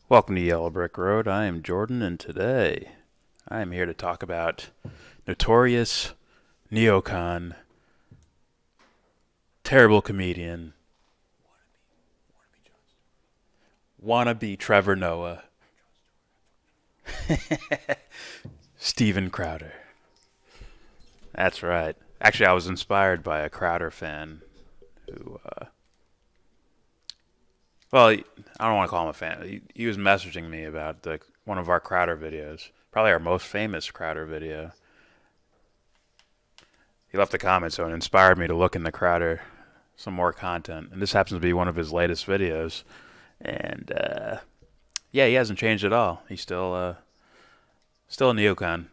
Welcome to Yellow Brick Road. I am Jordan, and today I am here to talk about notorious neocon, terrible comedian, wannabe Trevor Noah, Steven Crowder. That's right. Actually, I was inspired by a Crowder fan who, I don't want to call him a fan. He was messaging me about one of our Crowder videos, probably our most famous Crowder video. He left a comment, so it inspired me to look into Crowder some more content. And this happens to be one of his latest videos. And yeah, he hasn't changed at all. He's still a neocon.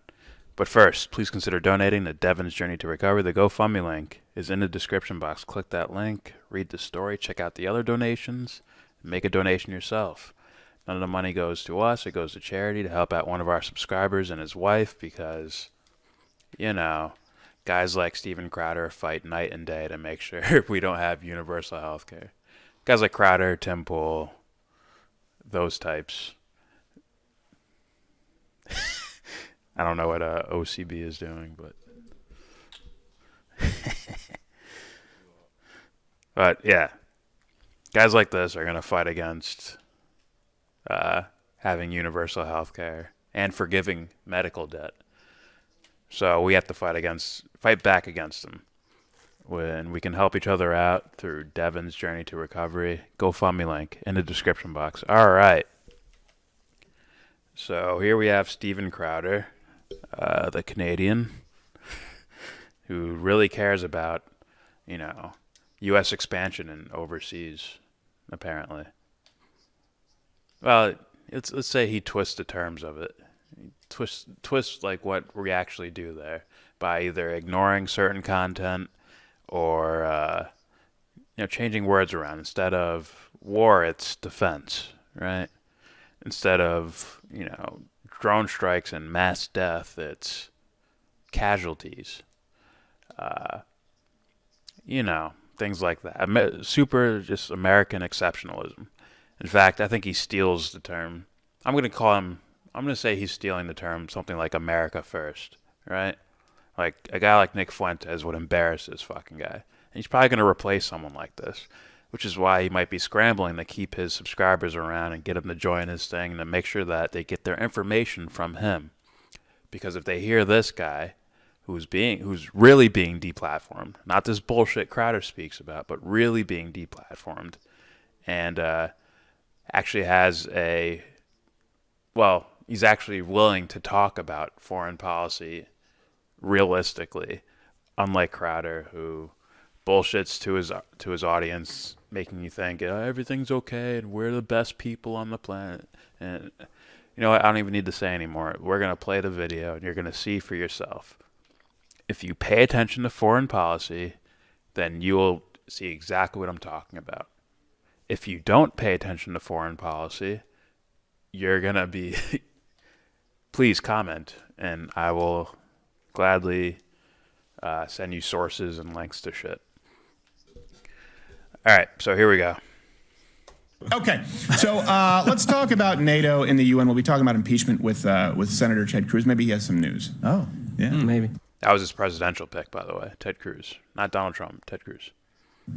But first, please consider donating to Devon's Journey to Recovery. The GoFundMe link is in the description box. Click that link, read the story, check out the other donations, and make a donation yourself. None of the money goes to us. It goes to charity to help out one of our subscribers and his wife because, guys like Steven Crowder fight night and day to make sure we don't have universal health care. Guys like Crowder, Tim Pool, those types. I don't know what OCB is doing, but but yeah, guys like this are gonna fight against having universal health care and forgiving medical debt. So we have to fight back against them. When we can help each other out through Devon's Journey to Recovery, GoFundMe link in the description box. All right. So here we have Steven Crowder, the Canadian, who really cares about, U.S. expansion and overseas, apparently. Well, let's say he twists the terms of it. Twist like what we actually do there by either ignoring certain content or changing words around. Instead of war, it's defense, right? Instead of drone strikes and mass death, it's casualties. Things like that. Super just American exceptionalism. In fact, I think he steals the term. I'm going to say he's stealing the term something like America first, right? Like a guy like Nick Fuentes would embarrass this fucking guy. And he's probably going to replace someone like this, which is why he might be scrambling to keep his subscribers around and get them to join his thing and to make sure that they get their information from him. Because if they hear this guy who's really being deplatformed, not this bullshit Crowder speaks about, but really being deplatformed, and actually he's actually willing to talk about foreign policy realistically, unlike Crowder, who bullshits to his audience, making you think everything's okay and we're the best people on the planet. And you know what? I don't even need to say anymore. We're gonna play the video and you're gonna see for yourself. If you pay attention to foreign policy, then you will see exactly what I'm talking about. If you don't pay attention to foreign policy, you're gonna be. Please comment, and I will gladly send you sources and links to shit. All right, so here we go. Okay, so let's talk about NATO in the UN. We'll be talking about impeachment with Senator Ted Cruz. Maybe he has some news. Oh, yeah, maybe. That was his presidential pick, by the way, Ted Cruz. Not Donald Trump, Ted Cruz.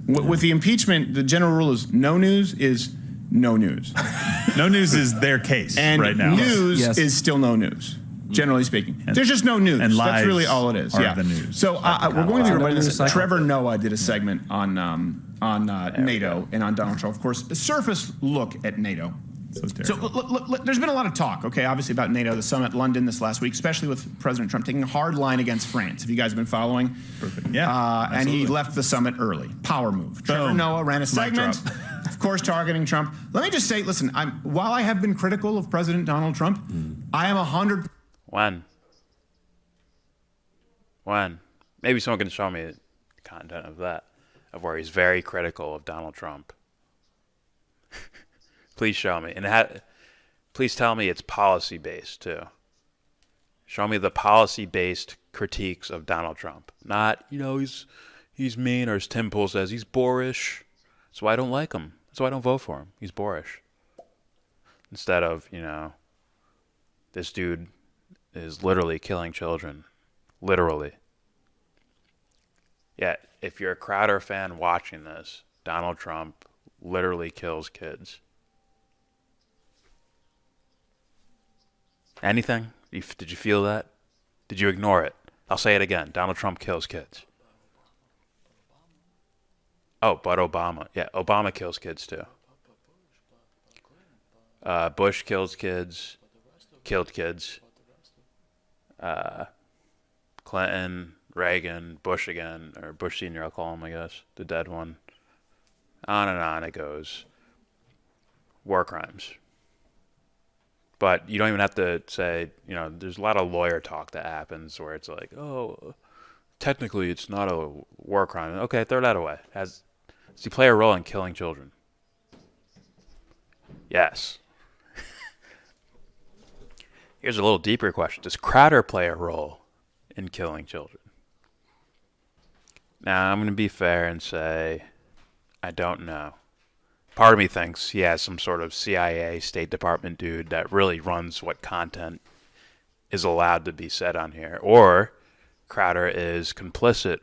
With the impeachment, the general rule is no news is no news. No news is their case and right now. News is still no news, generally speaking. There's just no news. And lies That's really all it is. are the news. So we're going to be reminding this. cycle. Trevor Noah did a segment on NATO and on Donald Trump. Of course, a surface look at NATO. So there's been a lot of talk, okay, obviously about NATO, the summit in London this last week, especially with President Trump taking a hard line against France. Have you guys been following? Perfect. Yeah. And he left the summit early. Power move. Trevor Noah ran a segment, of course, targeting Trump. Let me just say, listen, while I have been critical of President Donald Trump, I am 100. When? Maybe someone can show me the content of that, of where he's very critical of Donald Trump. Please show me. And please tell me it's policy-based, too. Show me the policy-based critiques of Donald Trump. Not, he's mean, or as Tim Pool says, he's boorish. That's why I don't like him. That's why I don't vote for him. He's boorish. instead of, this dude is literally killing children. Literally. Yeah, if you're a Crowder fan watching this, Donald Trump literally kills kids. Anything? Did you feel that? Did you ignore it? I'll say it again. Donald Trump kills kids. Oh, but Obama. Yeah, Obama kills kids too. Bush kills kids. Killed kids. Clinton, Reagan, Bush again, or Bush Sr. I'll call him, I guess, the dead one. On and on it goes. War crimes. But you don't even have to say, there's a lot of lawyer talk that happens where it's like, oh, technically it's not a war crime. Okay, throw that away. Does he play a role in killing children? Yes. Here's a little deeper question. Does Crowder play a role in killing children? Now, I'm going to be fair and say I don't know. Part of me thinks he has some sort of CIA, State Department dude that really runs what content is allowed to be said on here. Or Crowder is complicit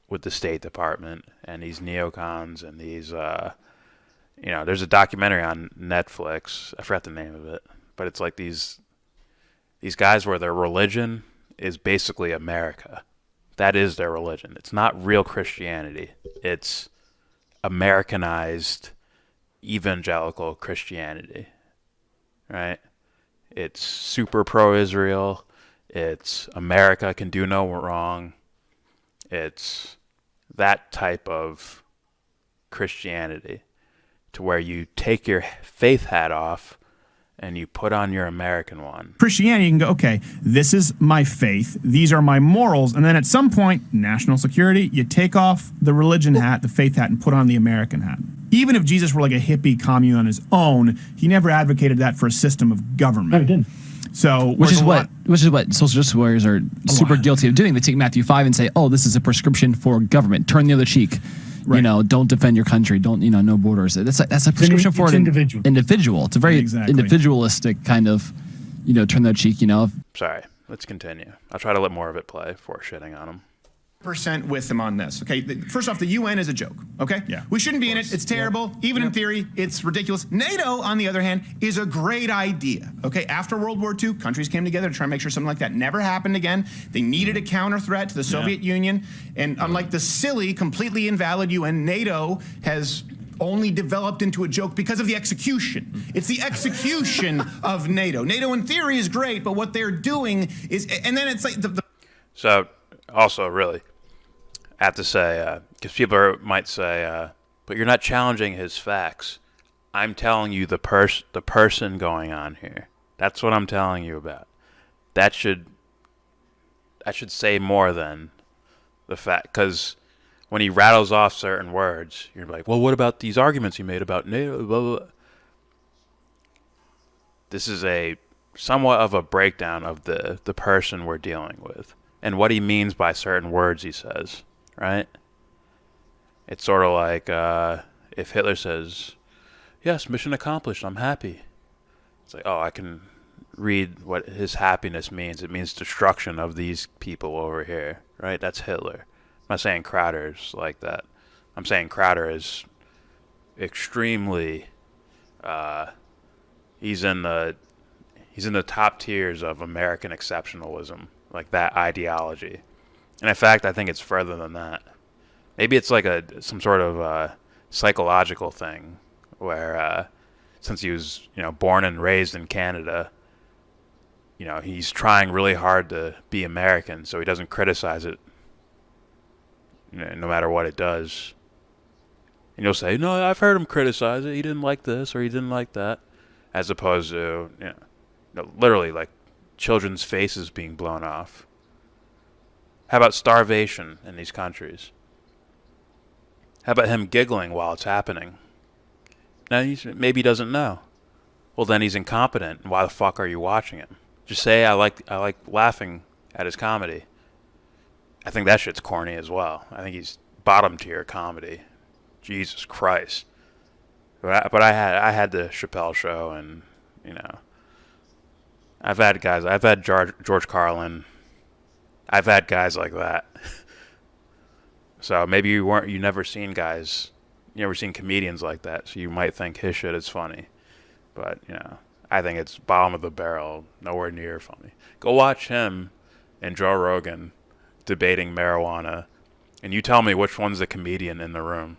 with the State Department and these neocons and these, there's a documentary on Netflix. I forgot the name of it. But it's like these guys where their religion is basically America. That is their religion. It's not real Christianity. It's Americanized evangelical Christianity, right? It's super pro-Israel. It's America can do no wrong. It's that type of Christianity to where you take your faith hat off and you put on your American one. Christianity, you can go, okay, this is my faith, these are my morals, and then at some point, national security, you take off the religion hat, the faith hat, and put on the American hat. Even if Jesus were like a hippie commune on his own, he never advocated that for a system of government. No, he didn't. So, which is what social justice warriors are super guilty of doing. They take Matthew 5 and say, oh, this is a prescription for government. Turn the other cheek. Right. Don't defend your country. Don't, no borders. That's a prescription for an individual. It's a very individualistic kind of, turn the other cheek, Sorry, let's continue. I'll try to let more of it play before shitting on him. Percent with him on this. Okay, first off, the UN is a joke. Okay, yeah, we shouldn't be in it. It's terrible. Yeah. Even in theory, it's ridiculous. NATO, on the other hand, is a great idea. Okay, after World War II, countries came together to try and make sure something like that never happened again. They needed a counter threat to the Soviet Union, and unlike the silly, completely invalid UN, NATO has only developed into a joke because of the execution. It's the execution of NATO. NATO in theory is great, but what they're doing is, and then it's like So, also, really, I have to say, because people might say, but you're not challenging his facts. I'm telling you the person going on here. That's what I'm telling you about. That should say more than the fact, because when he rattles off certain words, you're like, well, what about these arguments you made about NATO? Blah, blah, blah. This is a somewhat of a breakdown of the person we're dealing with and what he means by certain words he says. Right? It's sort of like if Hitler says, yes, mission accomplished, I'm happy. It's like, oh, I can read what his happiness means. It means destruction of these people over here. Right? That's Hitler. I'm not saying Crowder's like that. I'm saying Crowder is extremely, he's in the top tiers of American exceptionalism, like that ideology. And in fact, I think it's further than that. Maybe it's like some sort of psychological thing where since he was, born and raised in Canada, he's trying really hard to be American, so he doesn't criticize it, no matter what it does. And you'll say, no, I've heard him criticize it. He didn't like this or he didn't like that, as opposed to, literally like children's faces being blown off. How about starvation in these countries? How about him giggling while it's happening? Now, maybe he doesn't know. Well, then he's incompetent. And why the fuck are you watching him? Just say, I like laughing at his comedy. I think that shit's corny as well. I think he's bottom tier comedy. Jesus Christ. But I had the Chappelle Show and You know, I've had guys. I've had George Carlin. I've had guys like that. So maybe you never seen guys, you never seen comedians like that. So you might think his shit is funny, but you know, I think it's bottom of the barrel, nowhere near funny. Go watch him and Joe Rogan debating marijuana, and you tell me which one's the comedian in the room.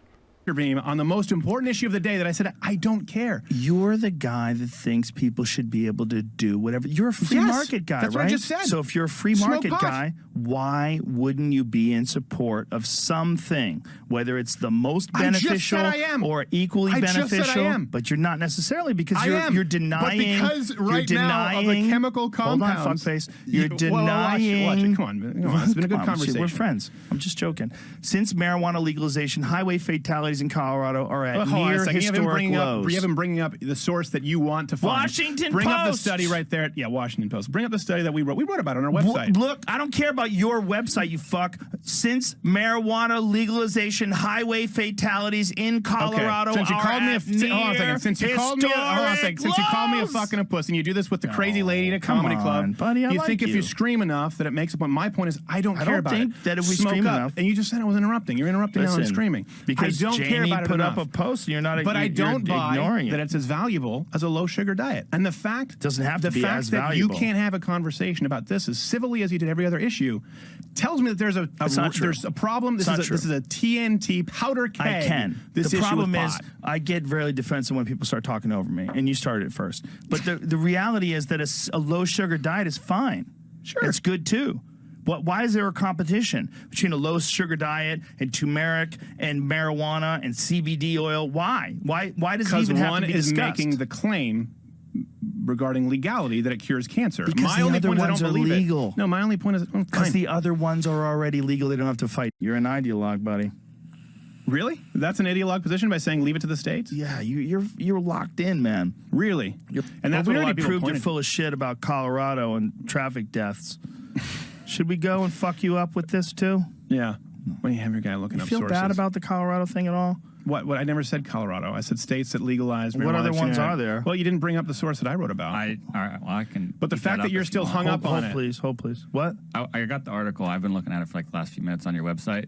Beam on the most important issue of the day that I said I don't care. You're the guy that thinks people should be able to do whatever. You're a free market guy, that's right? what I just said. So if you're a free Smoke market pot. guy, why wouldn't you be in support of something, whether it's the most I just beneficial said I am. or equally I just beneficial? said I am. But you're not necessarily because I you're am. you're denying. But because you're right now of the denying, chemical compounds, hold on, fuckface. You're Watch denying. it. Come on, it's been a good Come on, conversation. We're friends. I'm just joking. Since marijuana legalization, highway fatalities in Colorado are at Hold on a near second. historic lows. You haven't bringing up the source that you want to find. Washington Bring up the Post. study right there. Yeah, Washington Post. Bring up the study that we wrote. We wrote about it on our website. Look, I don't care about your website, you fuck. Since marijuana legalization, highway fatalities in Colorado Since you are called me at hold on a second. Since you called me since you called me a fucking puss, and you do this with the crazy lady at a come comedy on, club, buddy, I you like think if you. you scream enough that it makes a point. My point is, I don't care about think it. that if we Smoke scream up. enough- And you just said I was interrupting. You're interrupting now and Listen, screaming. because I don't care Jamie about it put enough. up a post and you're not. But I you're don't buy ignoring that it. it's as valuable as a low sugar diet. And the fact Doesn't have to the be fact as that valuable. you can't have a conversation about this as civilly as you did every other issue tells me that there's not true. there's a problem. This It's not is a TNT powder keg. I can. This The issue problem with is pot. I get very defensive when people start talking over me, and you started it first. But the reality is that a low sugar diet is fine. Sure. It's good too. Why is there a competition between a low sugar diet and turmeric and marijuana and CBD oil? Why? Why does it Because even have one to be is discussed? making the claim regarding legality that it cures cancer. Because my the only other point is I ones don't are believe legal. it. No, my only point is Because fine. the other ones are already legal. They don't have to fight. You're an ideologue, buddy. Really? That's an ideologue position by saying leave it to the states? Yeah, you're locked in, man. Really? And that's we what a lot already of people proved you're pointed. full of shit about Colorado and traffic deaths. Should we go and fuck you up with this too? Yeah. When you have your guy looking You up feel sources. bad about the Colorado thing at all? What? I never said Colorado. I said states that legalize marijuana. What other ones Yeah. are there? Well, you didn't bring up the source that I wrote about. All right, well, I can. But the keep fact that that up you're if you still want. hung up on it. Hold please. What? I got the article. I've been looking at it for like the last few minutes on your website.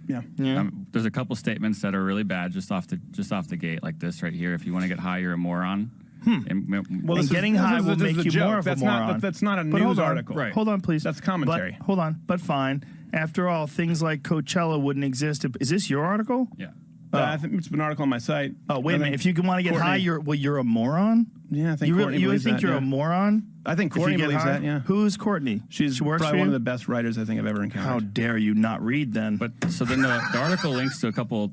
Yeah. Yeah. There's a couple statements that are really bad just off the gate, like this right here. If you want to get high, you're a moron. Well, And getting high will make you more of a that's moron. Not, that's not a But news hold on. article. Right. Hold on, please. That's commentary. But, hold on. But fine. After all, things like Coachella wouldn't exist. Is this your article? Yeah. I think it's an article on my site. Oh, wait I a minute. think If you want to get Courtney- high, you're a moron? Yeah, I think You Courtney really believes think that, you're yeah. a moron? I think If you Courtney get believes high? that, yeah. Who's Courtney? She's she works probably for one you? of the best writers I think I've ever encountered. How dare you not read then? But so then the article links to a couple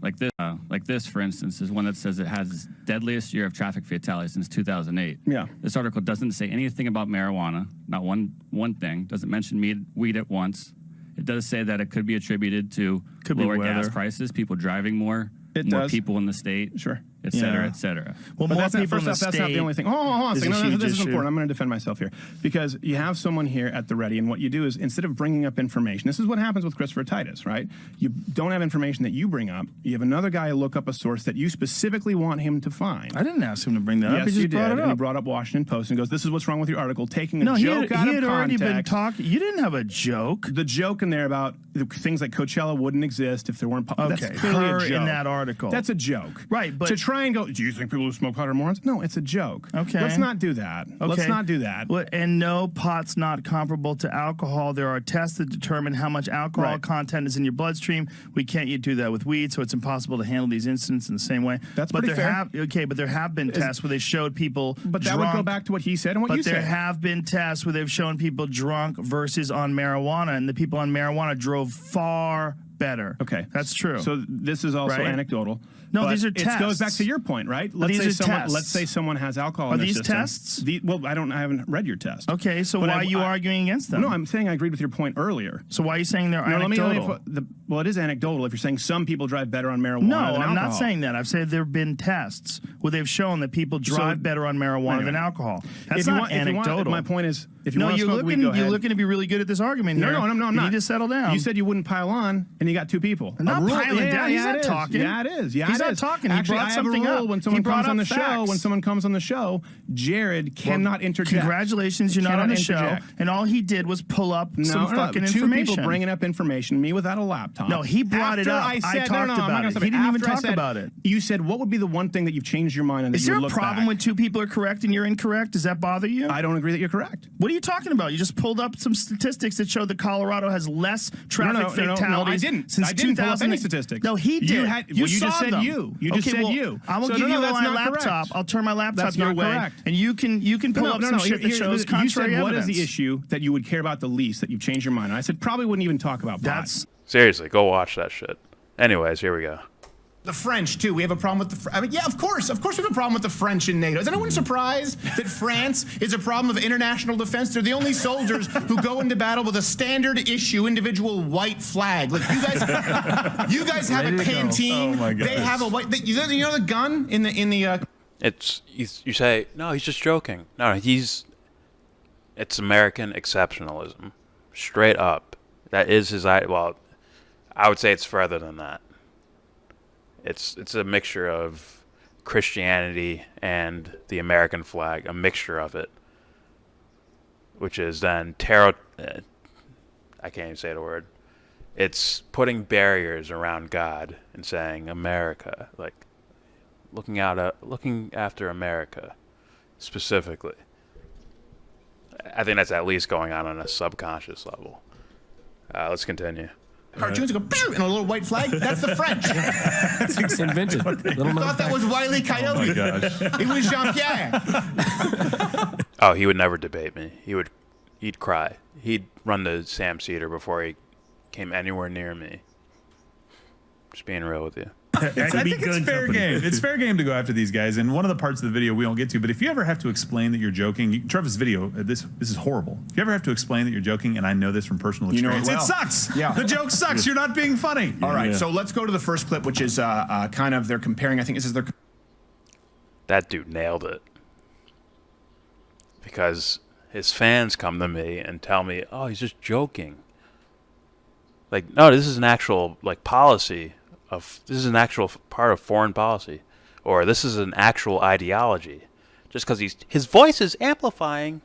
like this, for instance, is one that says it has deadliest year of traffic fatalities since 2008. Yeah. This article doesn't say anything about marijuana, not one thing. Doesn't mention weed at once. It does say that it could be attributed to Could be lower gas weather. prices, people driving more, It more does. people in the state, Sure. et cetera, Yeah. et cetera. well, But more that's not, people in first the off, state. that's not the only thing. Hold on a is a second. No, huge this is issue. important. I'm going to defend myself here. Because you have someone here at the ready, and what you do is instead of bringing up information, this is what happens with Christopher Titus, right? You don't have information that you bring up. You have another guy look up a source that you specifically want him to find. I didn't ask him to bring that up. Yes, He just you did. brought it And he up. brought up Washington Post and goes, this is what's wrong with your article, taking a No, he joke had, out he had of already been context. talking. You didn't have a joke. The joke in there about things like Coachella wouldn't exist if there weren't. That's Okay, clearly her a joke. in that article. That's a joke. Right, but- to try and go, do you think people who smoke pot are morons? No, it's a joke. Okay. Let's not do that. Let's not do that. Well, and no, pot's not comparable to alcohol. There are tests that determine how much alcohol Right. content is in your bloodstream. We can't yet do that with weed, so it's impossible to handle these incidents in the same way. That's but pretty there fair. but there have been tests where they showed people But that drunk, would go back to what he said and what But you there said. have been tests where they've shown people drunk versus on marijuana, and the people on marijuana drove far better. Okay. That's true. So this is also Right? anecdotal. No, but these are It goes back tests. to your point, right? these are tests. Let's say someone has alcohol Are in their these system. tests? Well, I haven't read your test. Okay, so But why are you arguing against them? No, I'm saying I agreed with your point earlier. So why are you saying they're No, anecdotal? well, it is anecdotal if you're saying some people drive better on marijuana No, than I'm not alcohol. saying that. I've said there have been tests where they've shown that people drive better on marijuana than alcohol. That's not anecdotal. My point is, if you want to smoke weed, go ahead. You're looking to be really good at this argument here. No, I'm not. You need to settle down. You said you wouldn't pile on, and you got 2 people. I'm not piling down. He's not talking. Yeah, it is. Yeah, He's it not is. talking. Actually, He brought I have something a rule up. when someone He brought comes on the up show. facts. When someone comes on the show, Jared cannot interject. Congratulations, you're not on the show. And all he did was pull up some fucking 2 information. people bringing up information. Me without a laptop. No, he brought it up. I talked about it. He didn't even talk about it. You said, what would be the one thing that you've changed your mind on? Is there a problem when 2 people are correct and you're incorrect? Does that bother you? I don't agree that you're correct. What are you talking about? You just pulled up some statistics that show that Colorado has less traffic fatalities. No, I didn't. Since I didn't pull up any 2000. statistics. No, he did. You saw just said them. you. You just said you. I will So give you that's my not laptop. correct. I'll turn my laptop That's your not way, correct. and you can pull up some shit that shows contrary You said, what evidence. is the issue that you would care about the least, that you've changed your mind? And I said, probably wouldn't even talk about That's Seriously, go watch that shit. Anyways, here we go. the French, too. We have a problem with the... I mean, yeah, of course we have a problem with the French in NATO. Is anyone surprised that France is a problem of international defense? They're the only soldiers who go into battle with a standard issue individual white flag. Like, you guys have a canteen. Oh my they have a white... You know the gun in the It's you say no, he's just joking. No, it's American exceptionalism, straight up. That is his. Well, I would say it's further than that. It's a mixture of Christianity and the American flag, a mixture of it, which is then tarot. I can't even say the word. It's putting barriers around God and saying America, like looking after America specifically. I think that's at least going on a subconscious level. Let's continue. cartoons go and a little white flag. That's the French. It's invented. I thought that was Wile E. Coyote. Oh my gosh. It was Jean-Pierre. Oh, he would never debate me. He'd cry. He'd run to Sam Cedar before he came anywhere near me. Just being real with you. I think it's fair game. It's fair game to go after these guys. And one of the parts of the video we won't get to, but if you ever have to explain that you're joking, Trevor's video, this is horrible. If you ever have to explain that you're joking, and I know this from personal experience, it well. It sucks. Yeah. The joke sucks. You're not being funny. All right, so let's go to the first clip, which is kind of they're comparing. I think this is their. That dude nailed it. Because his fans come to me and tell me, "Oh, he's just joking." Like, no, this is an actual policy. This is an actual part of foreign policy, or this is an actual ideology. Just because his voice is amplifying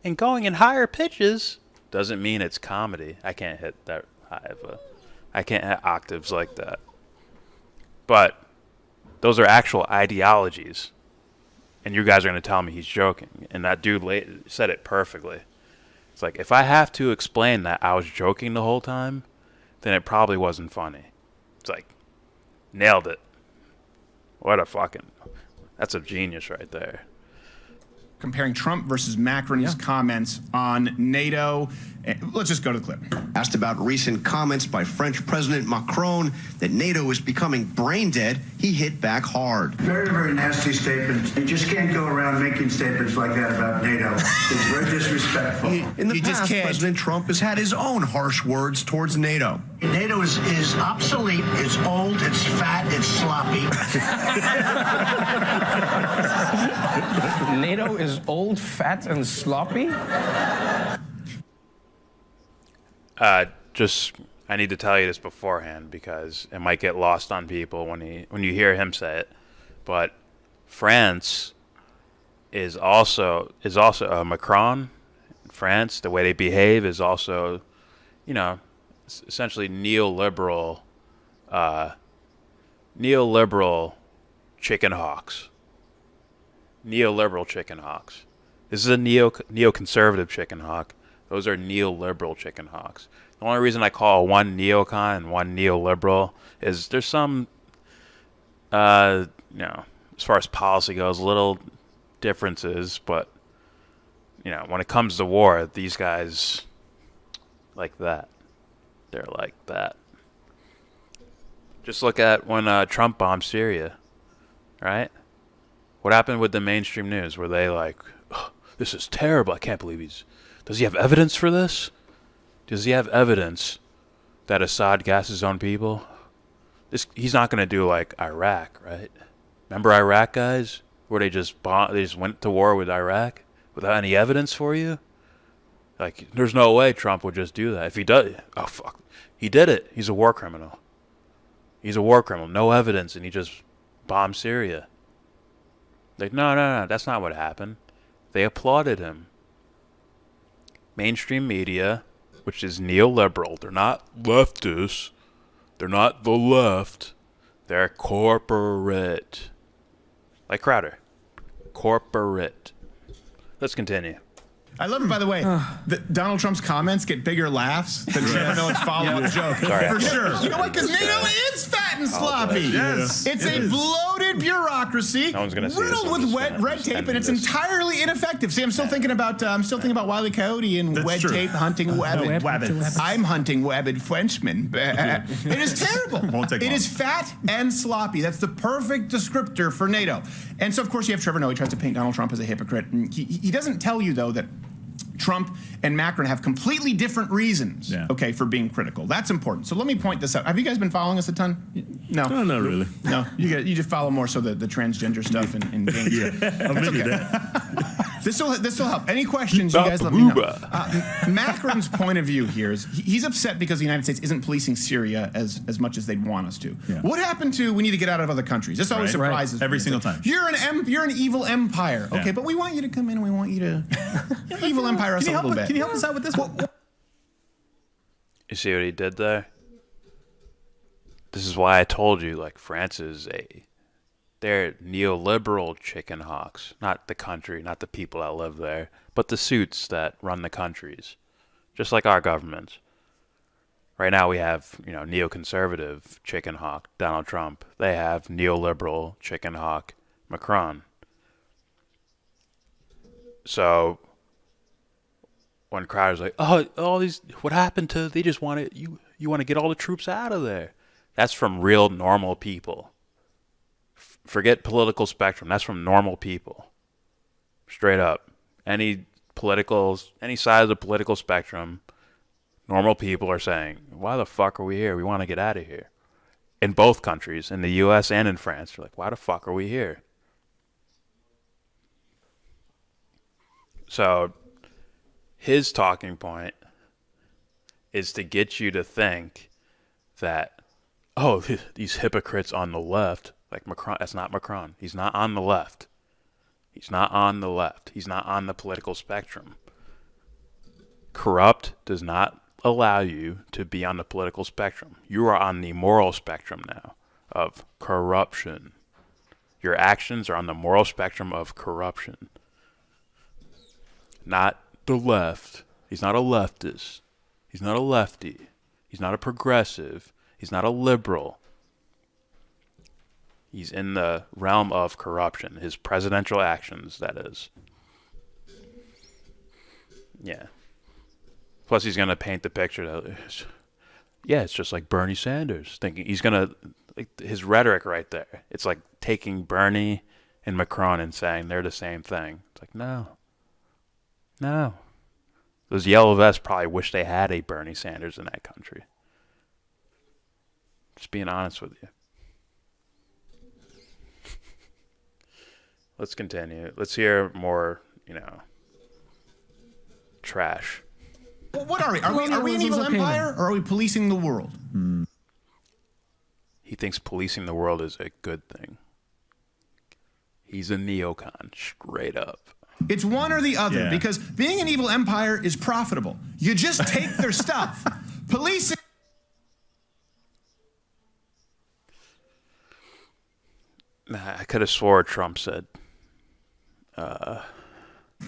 and going in higher pitches doesn't mean it's comedy. I can't hit that high I can't hit octaves like that. But those are actual ideologies, and you guys are going to tell me he's joking. And that dude said it perfectly. It's like, if I have to explain that I was joking the whole time, then it probably wasn't funny. It's like, nailed it. That's a genius right there. Comparing Trump versus Macron's comments on NATO. Let's just go to the clip. Asked about recent comments by French President Macron that NATO is becoming brain dead, he hit back hard. Very, very nasty statement. You just can't go around making statements like that about NATO. It's very disrespectful. In the past, President Trump has had his own harsh words towards NATO. NATO is obsolete, it's old, it's fat, it's sloppy. NATO is old, fat, and sloppy? I need to tell you this beforehand because it might get lost on people when you hear him say it. But France is also Macron. France, the way they behave is also, essentially neoliberal chicken hawks. Neoliberal chicken hawks. This is a neoconservative chicken hawk. Those are neoliberal chicken hawks. The only reason I call one neocon and one neoliberal is there's some, as far as policy goes, little differences. But, when it comes to war, these guys like that. They're like that. Just look at when Trump bombed Syria, right? What happened with the mainstream news? Were they like, oh, this is terrible, I can't believe does he have evidence for this? Does he have evidence that Assad gassed his own people? He's not going to do like Iraq, right? Remember Iraq, guys? Where they just went to war with Iraq without any evidence for you? Like, there's no way Trump would just do that. If he does, oh, fuck. He did it. He's a war criminal. He's a war criminal. No evidence, and he just bombed Syria. Like, no, that's not what happened. They applauded him. Mainstream media, which is neoliberal, they're not leftists. They're not the left. They're corporate. Like Crowder. Corporate. Let's continue. I love it, by the way, that Donald Trump's comments get bigger laughs than Trevor Noah's follow-up joke. Sorry. For sure. You know what? Because NATO is fat and sloppy. Yes. It's a bloated bureaucracy No one's gonna see this. riddled I'm with just gonna red tape, and send it's this. entirely ineffective. See, I'm still thinking about Wile E. Coyote and That's red true. tape hunting webbed. Wabbits. I'm hunting webbed Frenchmen. It is terrible. Won't take It long. is fat and sloppy. That's the perfect descriptor for NATO. And so, of course, you have Trevor Noah. He tries to paint Donald Trump as a hypocrite. And he doesn't tell you, though, that Trump and Macron have completely different reasons, okay, for being critical. That's important. So let me point this out. Have you guys been following us a ton? No. No, not really. No, you just follow more so the transgender stuff and games. I'm That's into okay. that. This will help. Any questions, you guys let me know. Macron's point of view here is he's upset because the United States isn't policing Syria as much as they'd want us to. Yeah. What happened to we need to get out of other countries? This always Right. surprises me. Every It's single like, time. You're an evil empire. Okay, Yeah. but we want you to come in and we want you to evil empire us a little bit. Can you help us out with this one? You see what he did there? This is why I told you, like, France is they're neoliberal chicken hawks. Not the country, not the people that live there, but the suits that run the countries. Just like our governments. Right now we have, neoconservative chicken hawk, Donald Trump. They have neoliberal chicken hawk, Macron. So when Crowder's like, oh, all these, what happened to, they just want to, you want to get all the troops out of there. That's from real normal people. Forget political spectrum. That's from normal people. Straight up. Any side of the political spectrum, normal people are saying, why the fuck are we here? We want to get out of here. In both countries, in the U.S. and in France. They're like, why the fuck are we here? So his talking point is to get you to think that, oh, these hypocrites on the left, like Macron, that's not Macron. He's not on the left. He's not on the left. He's not on the political spectrum. Corrupt does not allow you to be on the political spectrum. You are on the moral spectrum now of corruption. Your actions are on the moral spectrum of corruption. Not the left. He's not a leftist. He's not a lefty. He's not a progressive. He's not a liberal. He's in the realm of corruption. His presidential actions, that is. Yeah. Plus, he's going to paint the picture that, it's just like Bernie Sanders. Thinking he's going to, like, his rhetoric right there. It's like taking Bernie and Macron and saying they're the same thing. It's like, no. Those yellow vests probably wish they had a Bernie Sanders in that country. Just being honest with you. Let's continue. Let's hear more, trash. Well, what are we? Are we an evil empire, or are we policing the world? He thinks policing the world is a good thing. He's a neocon, straight up. It's one or the other, Yeah. because being an evil empire is profitable. You just take their stuff. Policing. I could have swore Trump said.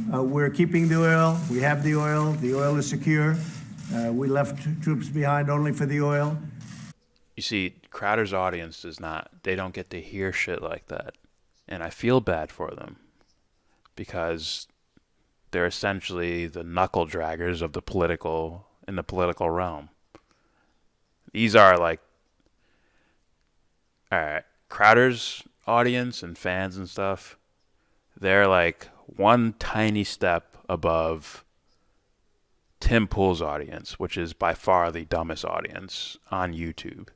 We're keeping the oil. We have the oil. The oil is secure. We left troops behind only for the oil. You see, Crowder's audience they don't get to hear shit like that. And I feel bad for them. Because they're essentially the knuckle draggers of the political realm. These are like, alright, Crowder's audience and fans and stuff, they're like one tiny step above Tim Pool's audience, which is by far the dumbest audience on YouTube.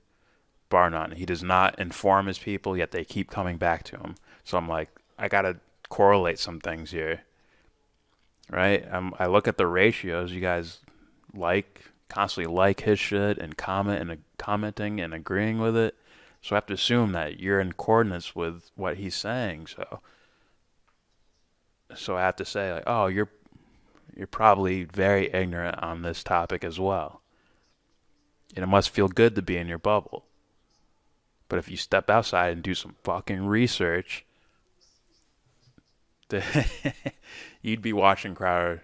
bar none. He does not inform his people, yet they keep coming back to him. So I'm like, I gotta correlate some things here, right? I look at the ratios. You guys constantly like his shit and commenting and agreeing with it. So I have to assume that you're in coordinates with what he's saying. So I have to say, like, oh, you're probably very ignorant on this topic as well. And it must feel good to be in your bubble. But if you step outside and do some fucking research, you'd be watching Crowder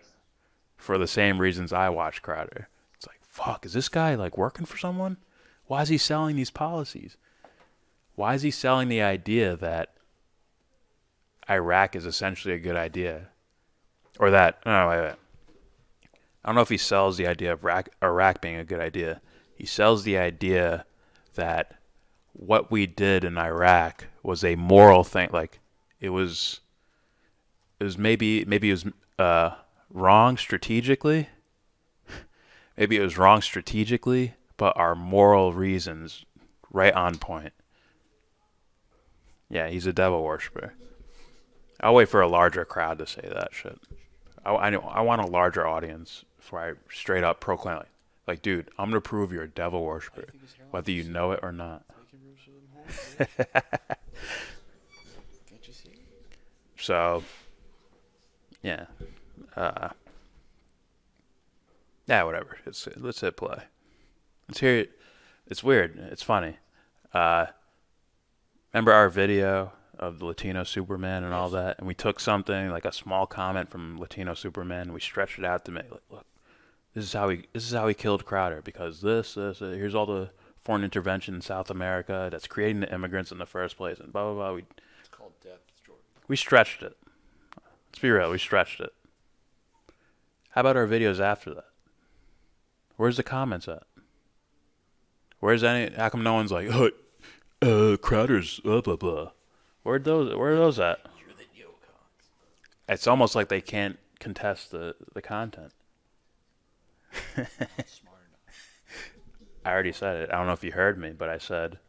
for the same reasons I watch Crowder. It's like, fuck, is this guy like working for someone? Why is he selling these policies? Why is he selling the idea that Iraq is essentially a good idea? Or that, no, wait. I don't know if he sells the idea of Iraq being a good idea. He sells the idea that what we did in Iraq was a moral thing. Like, it was maybe it was wrong strategically. Maybe it was wrong strategically, but our moral reasons right on point. Yeah, he's a devil worshiper. I'll wait for a larger crowd to say that shit. I want a larger audience before I straight up proclaim like, dude, I'm gonna prove you're a devil worshiper, whether you know it or not. So, yeah, whatever. Let's hit play. Let's hear it. It's weird. It's funny. Remember our video of the Latino Superman and all that, and we took something like a small comment from Latino Superman, and we stretched it out to make like, look, this is how he killed Crowder, because here's all the foreign intervention in South America that's creating the immigrants in the first place, and blah blah blah. It's called death, Jordan. We stretched it. Let's be real, we stretched it. How about our videos after that? Where's the comments at? How come no one's like, Crowder's blah blah blah? Where are those at? It's almost like they can't contest the content. I already said it. I don't know if you heard me, but I said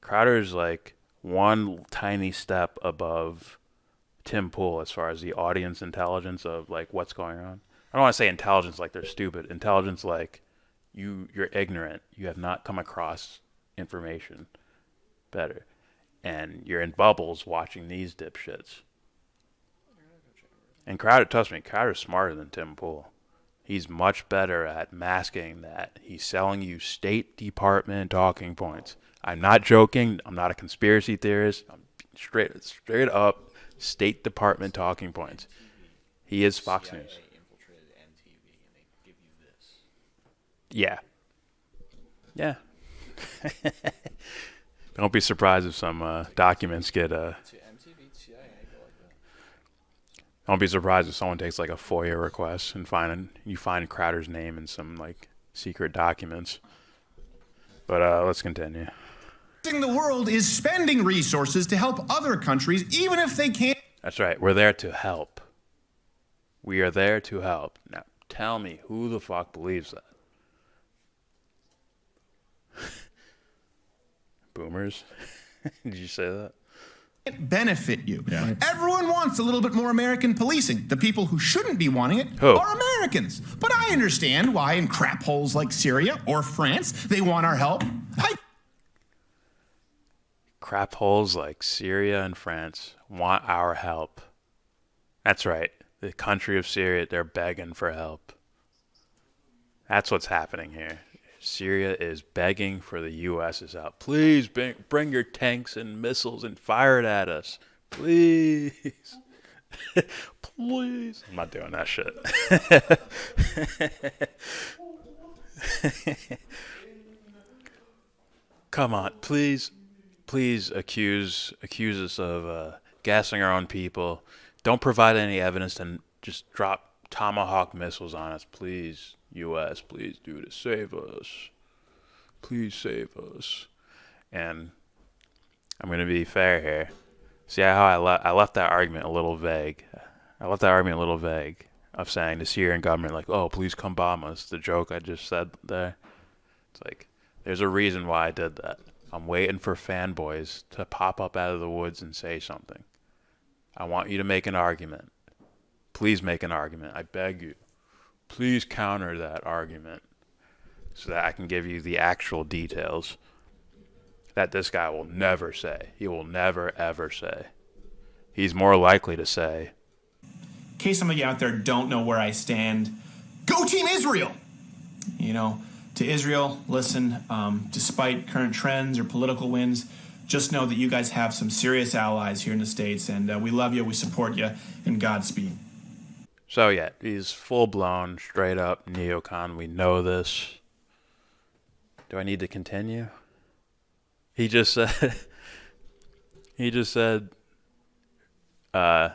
Crowder's like one tiny step above Tim Pool as far as the audience intelligence of like what's going on. I don't want to say intelligence like they're stupid. Intelligence like you're ignorant. You have not come across information better. And you're in bubbles watching these dipshits. And Crowder, trust me, Crowder's smarter than Tim Pool. He's much better at masking that. He's selling you State Department talking points. I'm not joking. I'm not a conspiracy theorist. I'm straight up State Department talking points. He is Fox News. Yeah. Yeah. Don't be surprised if some documents get Don't be surprised if someone takes like a FOIA request and you find Crowder's name in some like secret documents. But let's continue. The world is spending resources to help other countries, even if they can't. That's right. We're there to help. We are there to help. Now, tell me who the fuck believes that? Boomers? Did you say that? Benefit you. Yeah. Everyone wants a little bit more American policing. The people who shouldn't be wanting it Who? are Americans. But I understand why in crap holes like Syria or France, they want our help. Crap holes like Syria and France want our help. That's right. The country of Syria, they're begging for help. That's what's happening here. Syria is begging for the U.S.'s help. Please bring your tanks and missiles and fire it at us. Please. Please. I'm not doing that shit. Come on, please accuse us of gassing our own people. Don't provide any evidence and just drop Tomahawk missiles on us, please. U.S., please do this. Save us. Please save us. And I'm going to be fair here. See how I left that argument a little vague. Of saying the Syrian government, like, oh, please come bomb us. The joke I just said there. It's like, There's a reason why I did that. I'm waiting for fanboys to pop up out of the woods and say something. I want you to make an argument. Please make an argument. I beg you. Please counter that argument so that I can give you the actual details that this guy will never say. He will never, ever say. He's more likely to say, in case some of you out there don't know where I stand, go Team Israel! You know, to Israel, listen, despite current trends or political winds, just know that you guys have some serious allies here in the States, and we love you, we support you, and Godspeed. so yeah, he's full-blown, straight-up neocon. We know this. Do I need to continue? He just said, the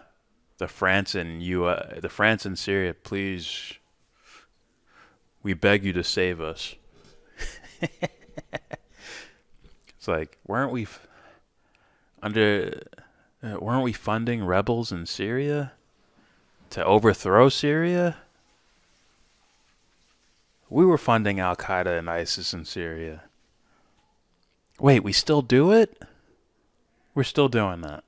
France and Syria, please, we beg you to save us. It's like, weren't we funding rebels in Syria to overthrow Syria? We were funding Al Qaeda and ISIS in Syria. Wait, we still do it? We're still doing that.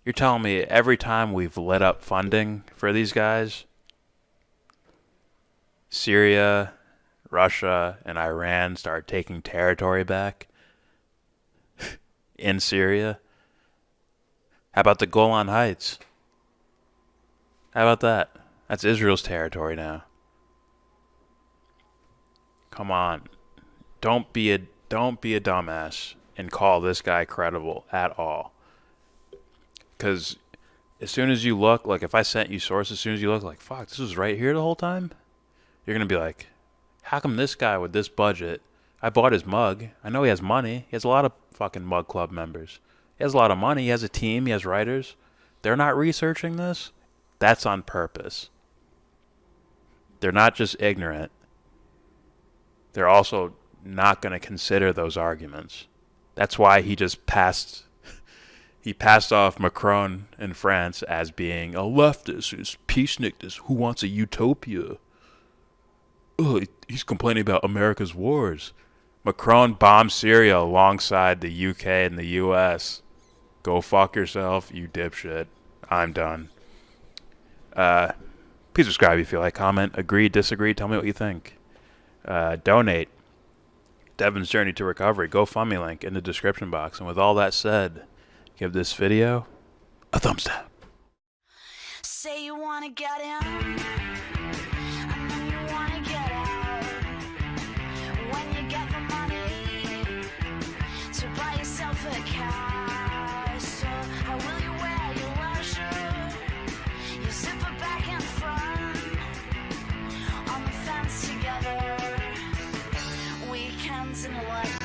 You're telling me every time we've let up funding for these guys, Syria, Russia, and Iran start taking territory back in Syria? How about the Golan Heights? How about that? That's Israel's territory now. Come on. Don't be a dumbass and call this guy credible at all. Because as soon as you look, like if I sent you sources, as soon as you look like, fuck, this was right here the whole time, you're going to be like, how come this guy with this budget, I bought his mug, I know he has money, he has a lot of fucking mug club members, he has a lot of money, he has a team, he has writers, they're not researching this? That's on purpose. They're not just ignorant, they're also not going to consider those arguments. That's why he just passed off Macron in France as being a leftist who's peacenik, who wants a utopia. Oh, he's complaining about America's wars. Macron bombed Syria alongside the UK and the US. Go fuck yourself, you dipshit. I'm done. Please subscribe if you like, comment, agree, disagree, tell me what you think. Donate. Devon's Journey to Recovery, GoFundMe link in the description box. And with all that said, give this video a thumbs down. Say you wanna get in.